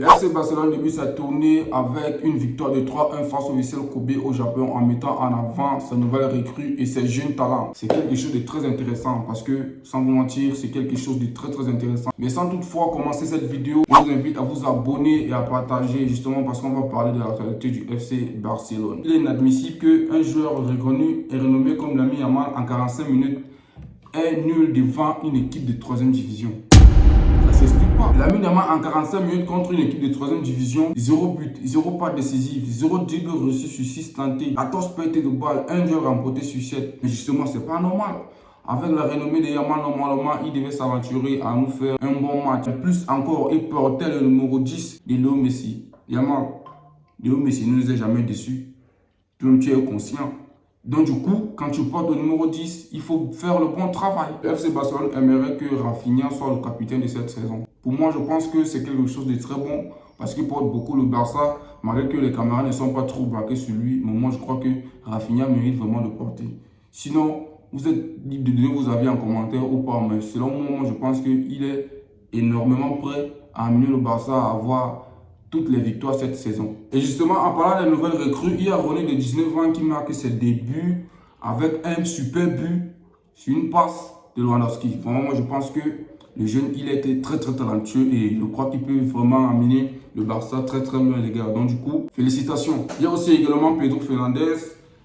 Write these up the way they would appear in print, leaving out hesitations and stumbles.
Le FC Barcelone débute sa tournée avec une victoire de 3-1 face au Vissel Kobe au Japon en mettant en avant sa nouvelle recrue et ses jeunes talents. C'est quelque chose de très intéressant parce que, sans vous mentir, c'est quelque chose de très intéressant. Mais sans toutefois commencer cette vidéo, je vous invite à vous abonner et à partager justement parce qu'on va parler de l'actualité du FC Barcelone. Il est inadmissible qu'un joueur reconnu et renommé comme Lamine Yamal en 45 minutes est nul devant une équipe de 3e division. Ça s'explique pas. Lamine Yamal en 45 minutes contre une équipe de 3e division, 0 but, 0 pas décisif, 0 dribble reçu sur 6 tentés, 14 pertes de balles, 1 jeu remporté sur 7. Mais justement, c'est pas normal. Avec la renommée de Yamal, normalement, il devait s'aventurer à nous faire un bon match. Plus encore, il portait le numéro 10 de Léo Messi. Yamal, Léo Messi ne nous a jamais déçus. Toi-même, tu es conscient. Donc du coup, quand tu portes le numéro 10, il faut faire le bon travail. Le FC Barcelone aimerait que Rafinha soit le capitaine de cette saison. Pour moi, je pense que c'est quelque chose de très bon parce qu'il porte beaucoup le Barça, malgré que les caméras ne sont pas trop braquées sur lui. Mais moi, je crois que Rafinha mérite vraiment de porter. Sinon, vous êtes libre de donner vos avis en commentaire ou pas. Mais selon moi, je pense qu'il est énormément prêt à amener le Barça à avoir toutes les victoires cette saison. Et justement, en parlant des nouvelles recrues, il y a René de 19 ans qui marque ses débuts avec un super but sur une passe de Lewandowski. Vraiment, moi, je pense que le jeune, il a été très talentueux et je crois qu'il peut vraiment amener le Barça très loin, les gars. Donc, du coup, félicitations. Il y a aussi également Pedro Fernandez.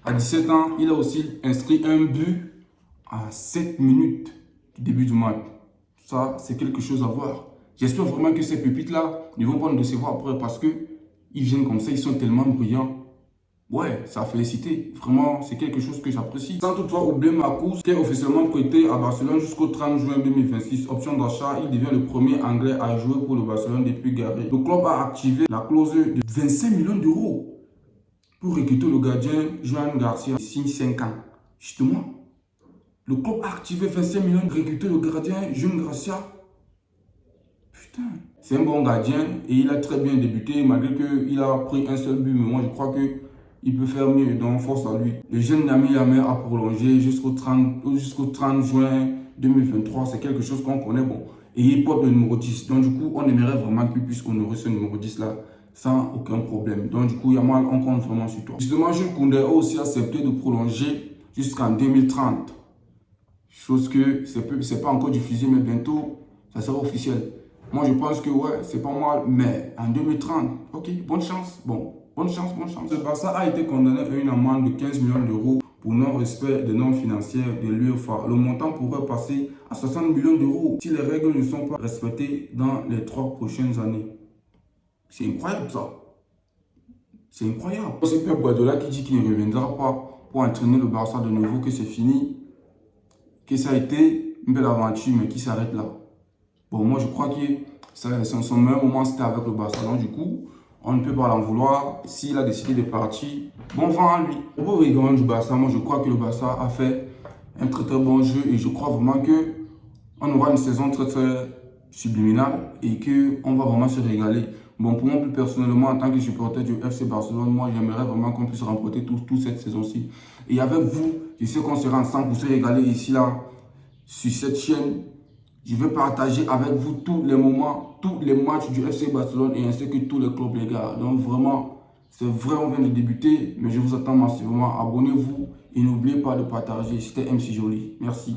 À 17 ans, il a aussi inscrit un but à 7 minutes du début du match. Ça, c'est quelque chose à voir. J'espère vraiment que ces pépites-là ne vont pas nous décevoir après parce qu'ils viennent comme ça, ils sont tellement brillants. Ouais, ça a félicité. Vraiment, c'est quelque chose que j'apprécie. Sans toutefois oublier Marcus, qui est officiellement prêté à Barcelone jusqu'au 30 juin 2026. Option d'achat, il devient le premier Anglais à jouer pour le Barcelone depuis Garé. Le club a activé la clause de 25 millions d'euros pour recruter le gardien Joan Garcia, signe 5 ans. Justement, le club a activé 25 millions pour recruter le gardien Joan Garcia. Putain, c'est un bon gardien et il a très bien débuté malgré qu'il a pris un seul but. Mais moi, je crois qu'il peut faire mieux, donc force à lui. Le jeune Lamine Yamal a prolongé jusqu'au 30 juin 2023. C'est quelque chose qu'on connaît bon. Et il porte le numéro 10. Donc du coup, on aimerait vraiment qu'il puisse honorer ce numéro 10 là sans aucun problème. Donc du coup, Yamal, on compte vraiment sur toi. Justement, Jules Koundé a aussi accepté de prolonger jusqu'en 2030. Chose que c'est pas encore diffusé, mais bientôt, ça sera officiel. Moi, je pense que ouais, c'est pas mal, mais en 2030, ok, bonne chance. Bon, bonne chance. Le Barça a été condamné à une amende de 15 millions d'euros pour non-respect des normes financières de l'UEFA. Le montant pourrait passer à 60 millions d'euros si les règles ne sont pas respectées dans les 3 prochaines années. C'est incroyable ça. C'est incroyable. C'est Pep Guardiola qui dit qu'il ne reviendra pas pour entraîner le Barça de nouveau, que c'est fini, que ça a été une belle aventure, mais qui s'arrête là. Bon, moi, je crois que son meilleur moment, c'était avec le Barcelone. Du coup, on ne peut pas l'en vouloir. S'il a décidé de partir, bon vent à lui. Au pauvre également du Barça, moi, je crois que le Barça a fait un très bon jeu. Et je crois vraiment qu'on aura une saison très subliminale et qu'on va vraiment se régaler. Bon, pour moi, plus personnellement, en tant que supporter du FC Barcelone, moi, j'aimerais vraiment qu'on puisse remporter toute cette saison-ci. Et avec vous, je sais qu'on sera ensemble pour se régaler ici, là, sur cette chaîne. Je vais partager avec vous tous les moments, tous les matchs du FC Barcelone et ainsi que tous les clubs, les gars. Donc vraiment, c'est vrai, on vient de débuter, mais je vous attends massivement. Abonnez-vous et n'oubliez pas de partager. C'était MC Joly. Merci.